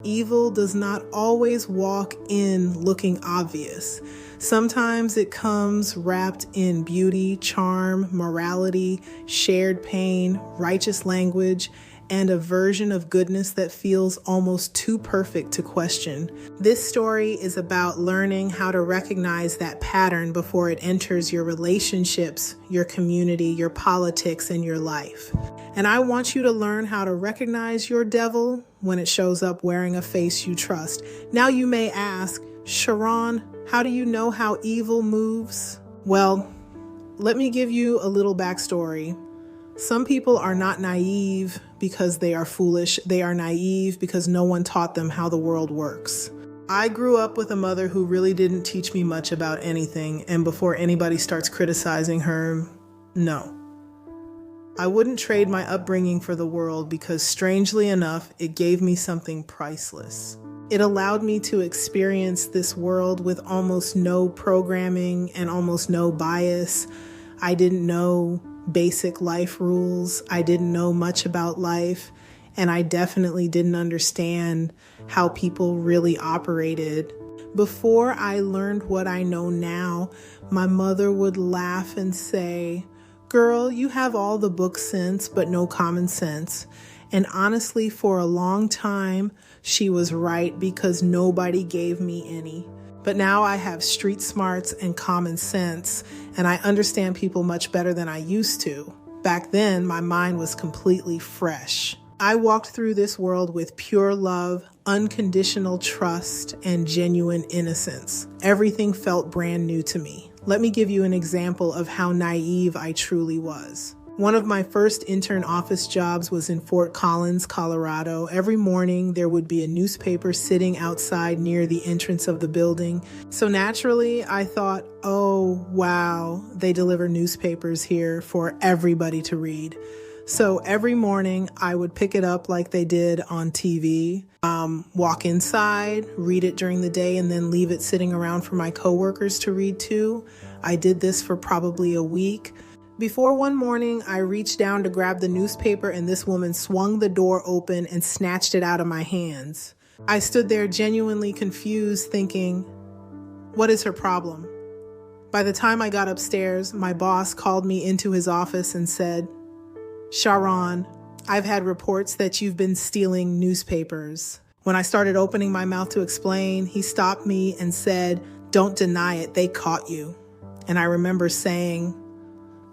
Evil does not always walk in looking obvious. Sometimes it comes wrapped in beauty, charm, morality, shared pain, righteous language, and a version of goodness that feels almost too perfect to question. This story is about learning how to recognize that pattern before it enters your relationships, your community, your politics, and your life. And I want you to learn how to recognize your devil when it shows up wearing a face you trust. Now you may ask, Sharon, how do you know how evil moves? Well, let me give you a little backstory. Some people are not naive because they are foolish. They are naive because no one taught them how the world works. I grew up with a mother who really didn't teach me much about anything, and before anybody starts criticizing her, no. I wouldn't trade my upbringing for the world because, strangely enough, it gave me something priceless. It allowed me to experience this world with almost no programming and almost no bias. I didn't know basic life rules. I didn't know much about life, and I definitely didn't understand how people really operated. Before I learned what I know now, my mother would laugh and say, "Girl, you have all the book sense, but no common sense." And honestly, for a long time, she was right because nobody gave me any. But now I have street smarts and common sense, and I understand people much better than I used to. Back then, my mind was completely fresh. I walked through this world with pure love, unconditional trust, and genuine innocence. Everything felt brand new to me. Let me give you an example of how naive I truly was. One of my first intern office jobs was in Fort Collins, Colorado. Every morning, there would be a newspaper sitting outside near the entrance of the building. So naturally, I thought, oh, wow, they deliver newspapers here for everybody to read. So every morning, I would pick it up like they did on TV, walk inside, read it during the day, and then leave it sitting around for my coworkers to read too. I did this for probably a week. Before one morning, I reached down to grab the newspaper and this woman swung the door open and snatched it out of my hands. I stood there genuinely confused, thinking, what is her problem? By the time I got upstairs, my boss called me into his office and said, "Sharon, I've had reports that you've been stealing newspapers." When I started opening my mouth to explain, he stopped me and said, "Don't deny it, they caught you." And I remember saying,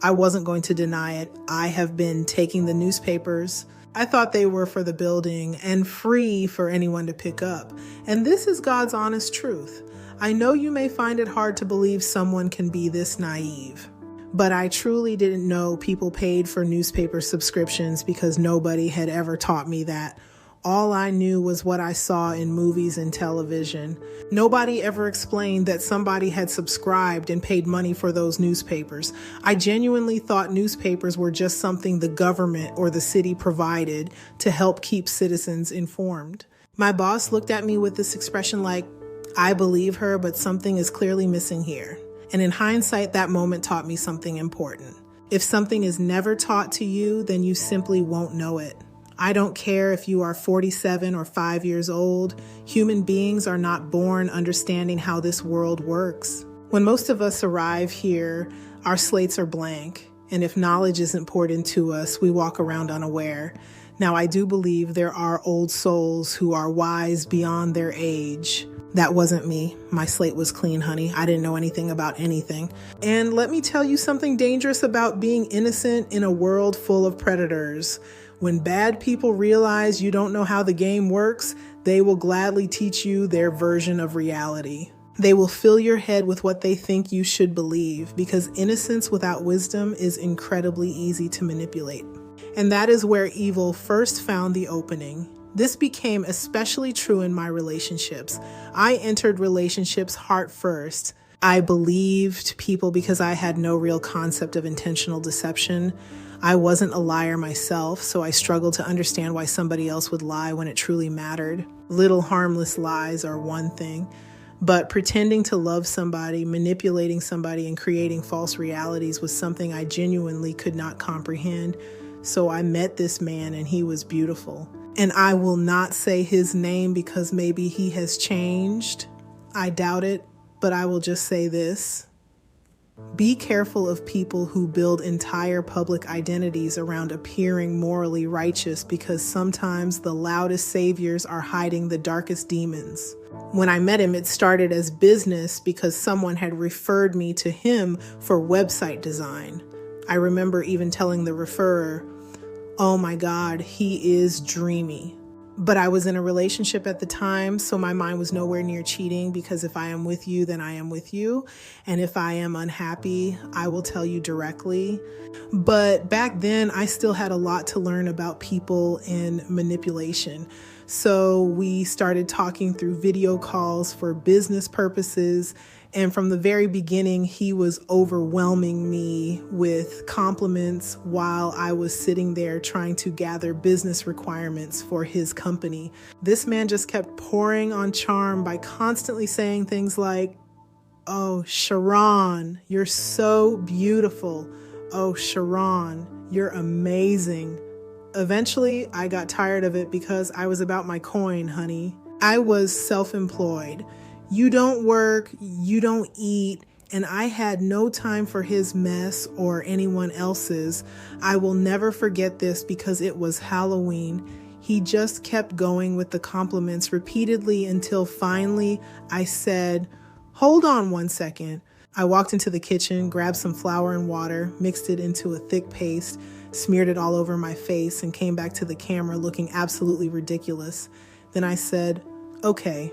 I wasn't going to deny it. I have been taking the newspapers. I thought they were for the building and free for anyone to pick up. And this is God's honest truth. I know you may find it hard to believe someone can be this naive, but I truly didn't know people paid for newspaper subscriptions because nobody had ever taught me that. All I knew was what I saw in movies and television. Nobody ever explained that somebody had subscribed and paid money for those newspapers. I genuinely thought newspapers were just something the government or the city provided to help keep citizens informed. My boss looked at me with this expression like, I believe her, but something is clearly missing here. And in hindsight, that moment taught me something important. If something is never taught to you, then you simply won't know it. I don't care if you are 47 or 5 years old. Human beings are not born understanding how this world works. When most of us arrive here, our slates are blank. And if knowledge isn't poured into us, we walk around unaware. Now, I do believe there are old souls who are wise beyond their age. That wasn't me. My slate was clean, honey. I didn't know anything about anything. And let me tell you something dangerous about being innocent in a world full of predators. When bad people realize you don't know how the game works, they will gladly teach you their version of reality. They will fill your head with what they think you should believe, because innocence without wisdom is incredibly easy to manipulate. And that is where evil first found the opening. This became especially true in my relationships. I entered relationships heart first. I believed people because I had no real concept of intentional deception. I wasn't a liar myself, so I struggled to understand why somebody else would lie when it truly mattered. Little harmless lies are one thing, but pretending to love somebody, manipulating somebody, and creating false realities was something I genuinely could not comprehend. So I met this man and he was beautiful. And I will not say his name because maybe he has changed. I doubt it, but I will just say this. Be careful of people who build entire public identities around appearing morally righteous, because sometimes the loudest saviors are hiding the darkest demons. When I met him, it started as business because someone had referred me to him for website design. I remember even telling the referrer, "Oh my God, he is dreamy." But I was in a relationship at the time, so my mind was nowhere near cheating, because if I am with you, then I am with you. And if I am unhappy, I will tell you directly. But back then, I still had a lot to learn about people and manipulation. So we started talking through video calls for business purposes. And from the very beginning, he was overwhelming me with compliments while I was sitting there trying to gather business requirements for his company. This man just kept pouring on charm by constantly saying things like, "Oh, Sharon, you're so beautiful. Oh, Sharon, you're amazing." Eventually, I got tired of it because I was about my coin, honey. I was self-employed. You don't work, you don't eat, and I had no time for his mess or anyone else's. I will never forget this because it was Halloween. He just kept going with the compliments repeatedly until finally I said, "Hold on one second." I walked into the kitchen, grabbed some flour and water, mixed it into a thick paste, smeared it all over my face, and came back to the camera looking absolutely ridiculous. Then I said, "Okay,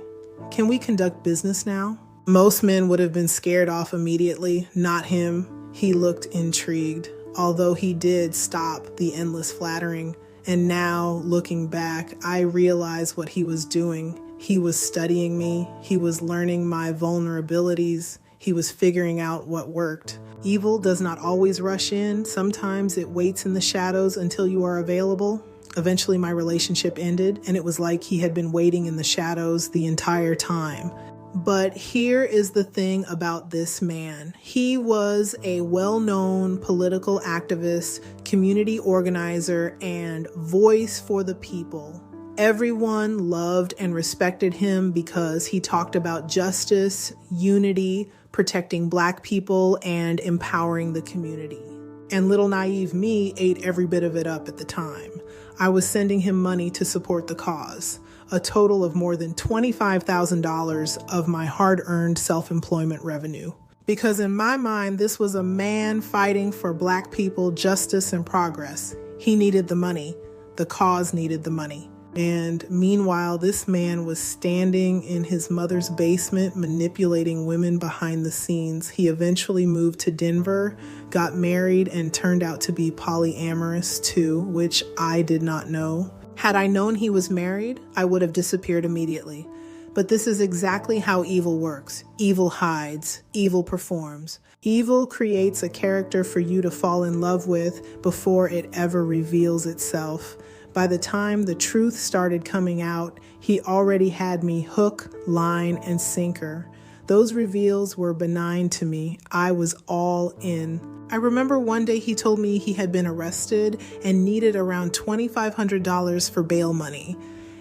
can we conduct business now?" Most men would have been scared off immediately. Not him. He looked intrigued, although he did stop the endless flattering. And now, looking back, I realize what he was doing. He was studying me. He was learning my vulnerabilities. He was figuring out what worked. Evil does not always rush in. Sometimes it waits in the shadows until you are available. Eventually, my relationship ended, and it was like he had been waiting in the shadows the entire time. But here is the thing about this man. He was a well-known political activist, community organizer, and voice for the people. Everyone loved and respected him because he talked about justice, unity, protecting Black people, and empowering the community. And little naive me ate every bit of it up at the time. I was sending him money to support the cause, a total of more than $25,000 of my hard-earned self-employment revenue. Because in my mind, this was a man fighting for Black people, justice, and progress. He needed the money. The cause needed the money. And meanwhile, this man was standing in his mother's basement manipulating women behind the scenes. He eventually moved to Denver, got married, and turned out to be polyamorous too, which I did not know. Had I known he was married, I would have disappeared immediately. But this is exactly how evil works. Evil hides, evil performs. Evil creates a character for you to fall in love with before it ever reveals itself. By the time the truth started coming out, he already had me hook, line, and sinker. Those reveals were benign to me. I was all in. I remember one day he told me he had been arrested and needed around $2,500 for bail money.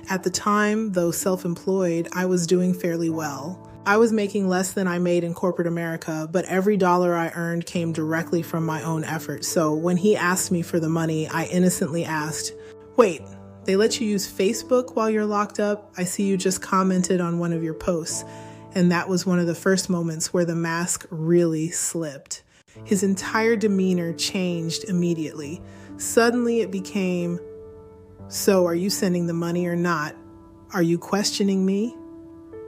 At the time, though self-employed, I was doing fairly well. I was making less than I made in corporate America, but every dollar I earned came directly from my own effort. So when he asked me for the money, I innocently asked, "Wait, they let you use Facebook while you're locked up? I see you just commented on one of your posts." And that was one of the first moments where the mask really slipped. His entire demeanor changed immediately. Suddenly it became, "So are you sending the money or not? Are you questioning me?"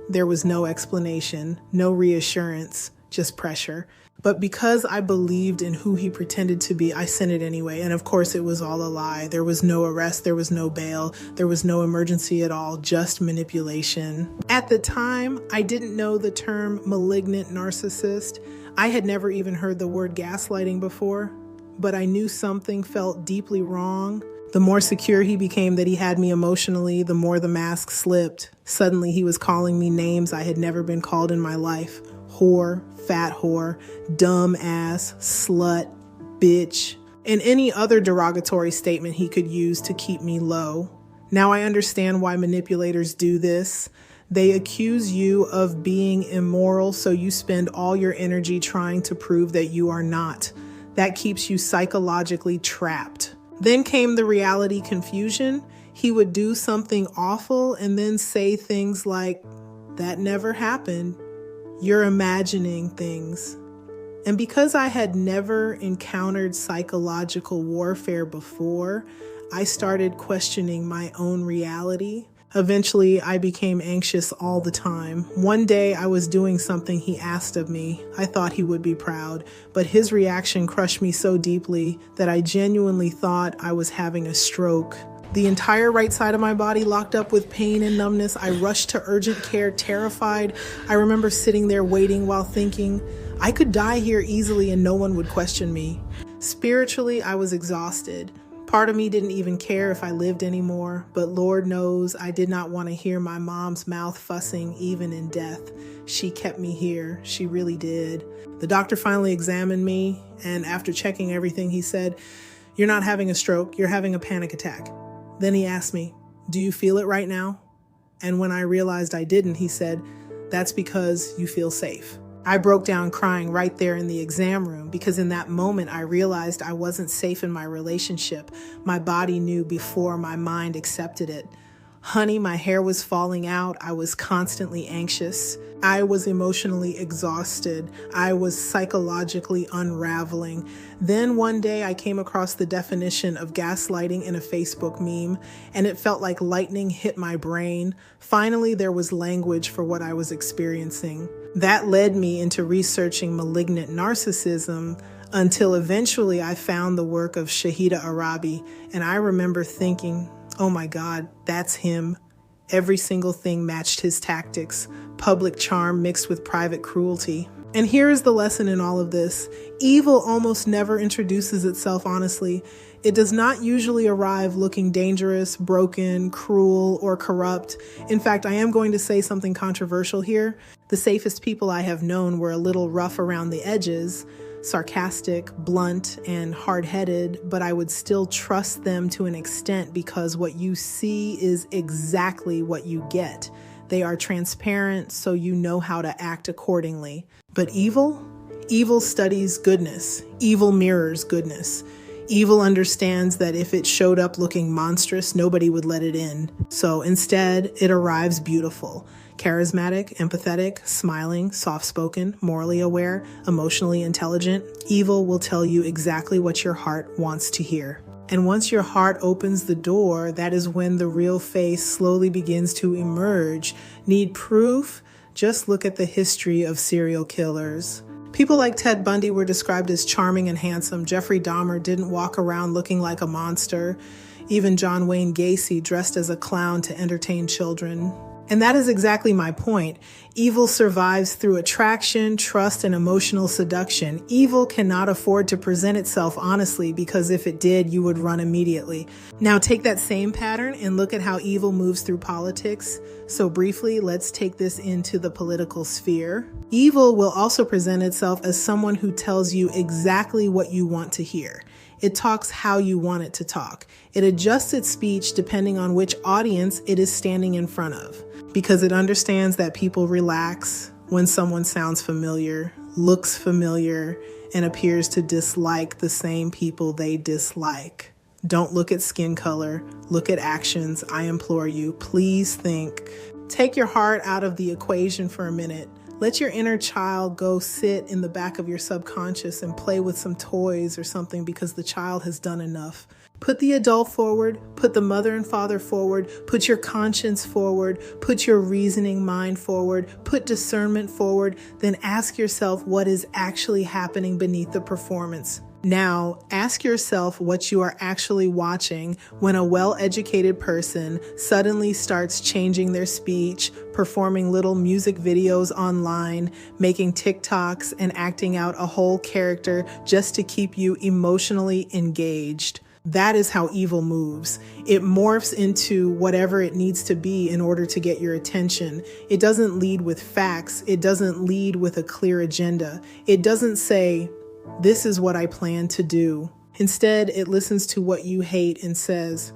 There was no explanation, no reassurance, just pressure. But because I believed in who he pretended to be, I sent it anyway. And of course, it was all a lie. There was no arrest, there was no bail, there was no emergency at all, just manipulation. At the time, I didn't know the term malignant narcissist. I had never even heard the word gaslighting before, but I knew something felt deeply wrong. The more secure he became that he had me emotionally, the more the mask slipped. Suddenly, he was calling me names I had never been called in my life. Whore, fat whore, dumb ass, slut, bitch, and any other derogatory statement he could use to keep me low. Now I understand why manipulators do this. They accuse you of being immoral, so you spend all your energy trying to prove that you are not. That keeps you psychologically trapped. Then came the reality confusion. He would do something awful and then say things like, "That never happened. You're imagining things." And because I had never encountered psychological warfare before, I started questioning my own reality. Eventually, I became anxious all the time. One day, I was doing something he asked of me. I thought he would be proud, but his reaction crushed me so deeply that I genuinely thought I was having a stroke. The entire right side of my body locked up with pain and numbness. I rushed to urgent care, terrified. I remember sitting there waiting while thinking, I could die here easily and no one would question me. Spiritually, I was exhausted. Part of me didn't even care if I lived anymore, but Lord knows I did not want to hear my mom's mouth fussing even in death. She kept me here. She really did. The doctor finally examined me, and after checking everything, he said, "You're not having a stroke, you're having a panic attack." Then he asked me, "Do you feel it right now?" And when I realized I didn't, he said, "That's because you feel safe." I broke down crying right there in the exam room because in that moment I realized I wasn't safe in my relationship. My body knew before my mind accepted it. Honey, my hair was falling out. I was constantly anxious. I was emotionally exhausted. I was psychologically unraveling. Then one day I came across the definition of gaslighting in a Facebook meme, and it felt like lightning hit my brain. Finally, there was language for what I was experiencing. That led me into researching malignant narcissism until eventually I found the work of Shahida Arabi, and I remember thinking, oh my God, that's him. Every single thing matched his tactics, public charm mixed with private cruelty. And here is the lesson in all of this. Evil almost never introduces itself honestly. It does not usually arrive looking dangerous, broken, cruel, or corrupt. In fact, I am going to say something controversial here. The safest people I have known were a little rough around the edges, sarcastic, blunt, and hard-headed, but I would still trust them to an extent because what you see is exactly what you get. They are transparent, so you know how to act accordingly. But evil? Evil studies goodness. Evil mirrors goodness. Evil understands that if it showed up looking monstrous, nobody would let it in. So instead, it arrives beautiful. Charismatic, empathetic, smiling, soft-spoken, morally aware, emotionally intelligent. Evil will tell you exactly what your heart wants to hear. And once your heart opens the door, that is when the real face slowly begins to emerge. Need proof? Just look at the history of serial killers. People like Ted Bundy were described as charming and handsome. Jeffrey Dahmer didn't walk around looking like a monster. Even John Wayne Gacy dressed as a clown to entertain children. And that is exactly my point. Evil survives through attraction, trust, and emotional seduction. Evil cannot afford to present itself honestly because if it did, you would run immediately. Now take that same pattern and look at how evil moves through politics. So briefly, let's take this into the political sphere. Evil will also present itself as someone who tells you exactly what you want to hear. It talks how you want it to talk. It adjusts its speech depending on which audience it is standing in front of, because it understands that people relax when someone sounds familiar, looks familiar, and appears to dislike the same people they dislike. Don't look at skin color, look at actions. I implore you, please think. Take your heart out of the equation for a minute. Let your inner child go sit in the back of your subconscious and play with some toys or something because the child has done enough. Put the adult forward, put the mother and father forward, put your conscience forward, put your reasoning mind forward, put discernment forward, then ask yourself what is actually happening beneath the performance. Now, ask yourself what you are actually watching when a well-educated person suddenly starts changing their speech, performing little music videos online, making TikToks, and acting out a whole character just to keep you emotionally engaged. That is how evil moves. It morphs into whatever it needs to be in order to get your attention. It doesn't lead with facts. It doesn't lead with a clear agenda. It doesn't say, "This is what I plan to do." Instead, it listens to what you hate and says,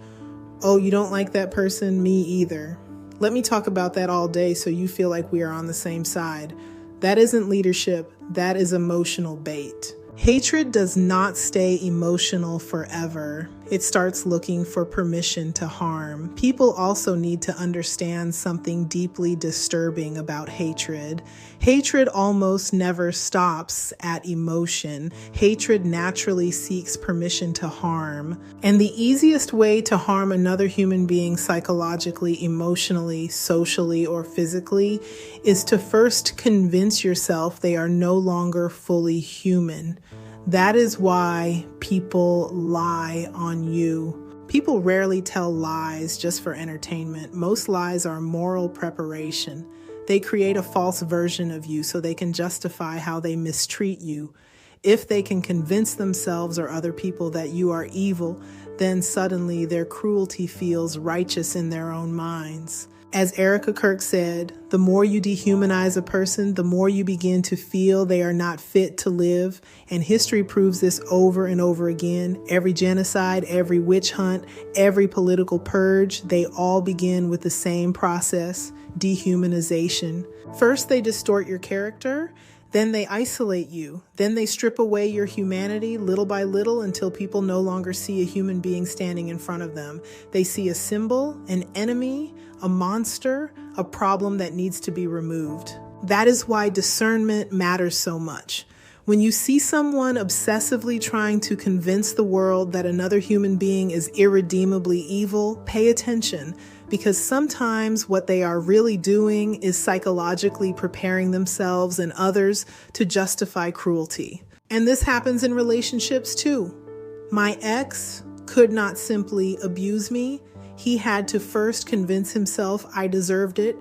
Oh, you don't like that person? Me either. Let me talk about that all day so you feel like we are on the same side. That isn't leadership, that is emotional bait. Hatred does not stay emotional forever. It starts looking for permission to harm. People also need to understand something deeply disturbing about hatred. Hatred almost never stops at emotion. Hatred naturally seeks permission to harm. And the easiest way to harm another human being psychologically, emotionally, socially, or physically is to first convince yourself they are no longer fully human. That is why people lie on you. People rarely tell lies just for entertainment. Most lies are moral preparation. They create a false version of you so they can justify how they mistreat you. If they can convince themselves or other people that you are evil, then suddenly their cruelty feels righteous in their own minds. As Erica Kirk said, the more you dehumanize a person, the more you begin to feel they are not fit to live. And history proves this over and over again. Every genocide, every witch hunt, every political purge, they all begin with the same process, dehumanization. First, they distort your character. Then they isolate you. Then they strip away your humanity little by little until people no longer see a human being standing in front of them. They see a symbol, an enemy, a monster, a problem that needs to be removed. That is why discernment matters so much. When you see someone obsessively trying to convince the world that another human being is irredeemably evil, pay attention, because sometimes what they are really doing is psychologically preparing themselves and others to justify cruelty. And this happens in relationships too. My ex could not simply abuse me. He had to first convince himself I deserved it.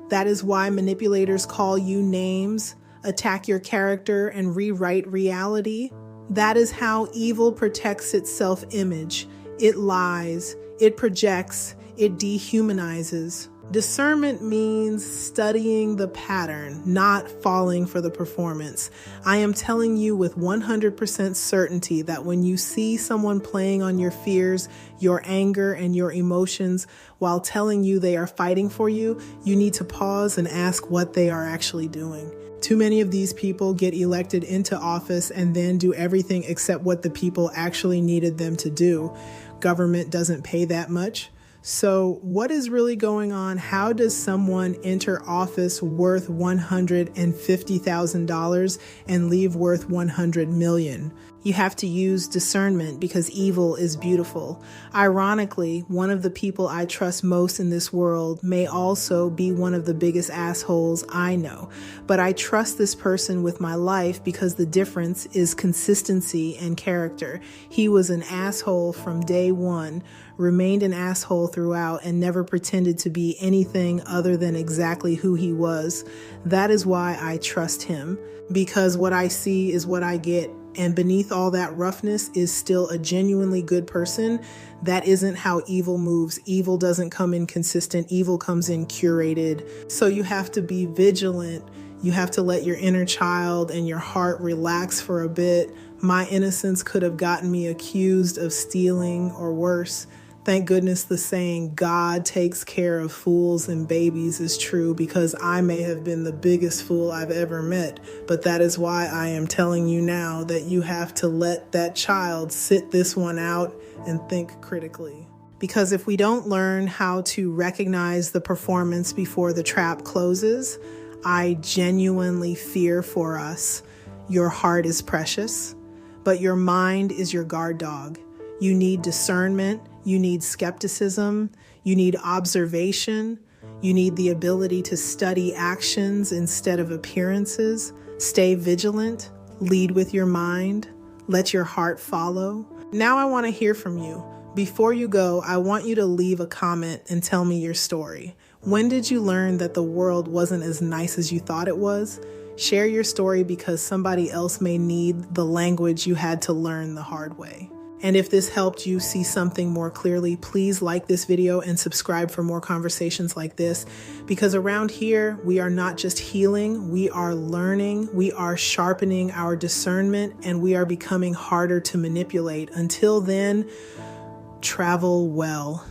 That is why manipulators call you names, attack your character, and rewrite reality. That is how evil protects its self-image. It lies, it projects, it dehumanizes. Discernment means studying the pattern, not falling for the performance. I am telling you with 100% certainty that when you see someone playing on your fears, your anger, and your emotions while telling you they are fighting for you, you need to pause and ask what they are actually doing. Too many of these people get elected into office and then do everything except what the people actually needed them to do. Government doesn't pay that much. So what is really going on? How does someone enter office worth $150,000 and leave worth $100 million? You have to use discernment because evil is beautiful. Ironically, one of the people I trust most in this world may also be one of the biggest assholes I know. But I trust this person with my life because the difference is consistency and character. He was an asshole from day one, remained an asshole throughout, and never pretended to be anything other than exactly who he was. That is why I trust him, because what I see is what I get. And beneath all that roughness is still a genuinely good person. That isn't how evil moves. Evil doesn't come in consistent. Evil comes in curated. So you have to be vigilant. You have to let your inner child and your heart relax for a bit. My innocence could have gotten me accused of stealing or worse. Thank goodness the saying, God takes care of fools and babies is true, because I may have been the biggest fool I've ever met. But that is why I am telling you now that you have to let that child sit this one out and think critically. Because if we don't learn how to recognize the performance before the trap closes, I genuinely fear for us. Your heart is precious, but your mind is your guard dog. You need discernment. You need skepticism, you need observation, you need the ability to study actions instead of appearances. Stay vigilant, lead with your mind, let your heart follow. Now I want to hear from you. Before you go, I want you to leave a comment and tell me your story. When did you learn that the world wasn't as nice as you thought it was? Share your story because somebody else may need the language you had to learn the hard way. And if this helped you see something more clearly, please like this video and subscribe for more conversations like this. Because around here, we are not just healing, we are learning, we are sharpening our discernment, and we are becoming harder to manipulate. Until then, travel well.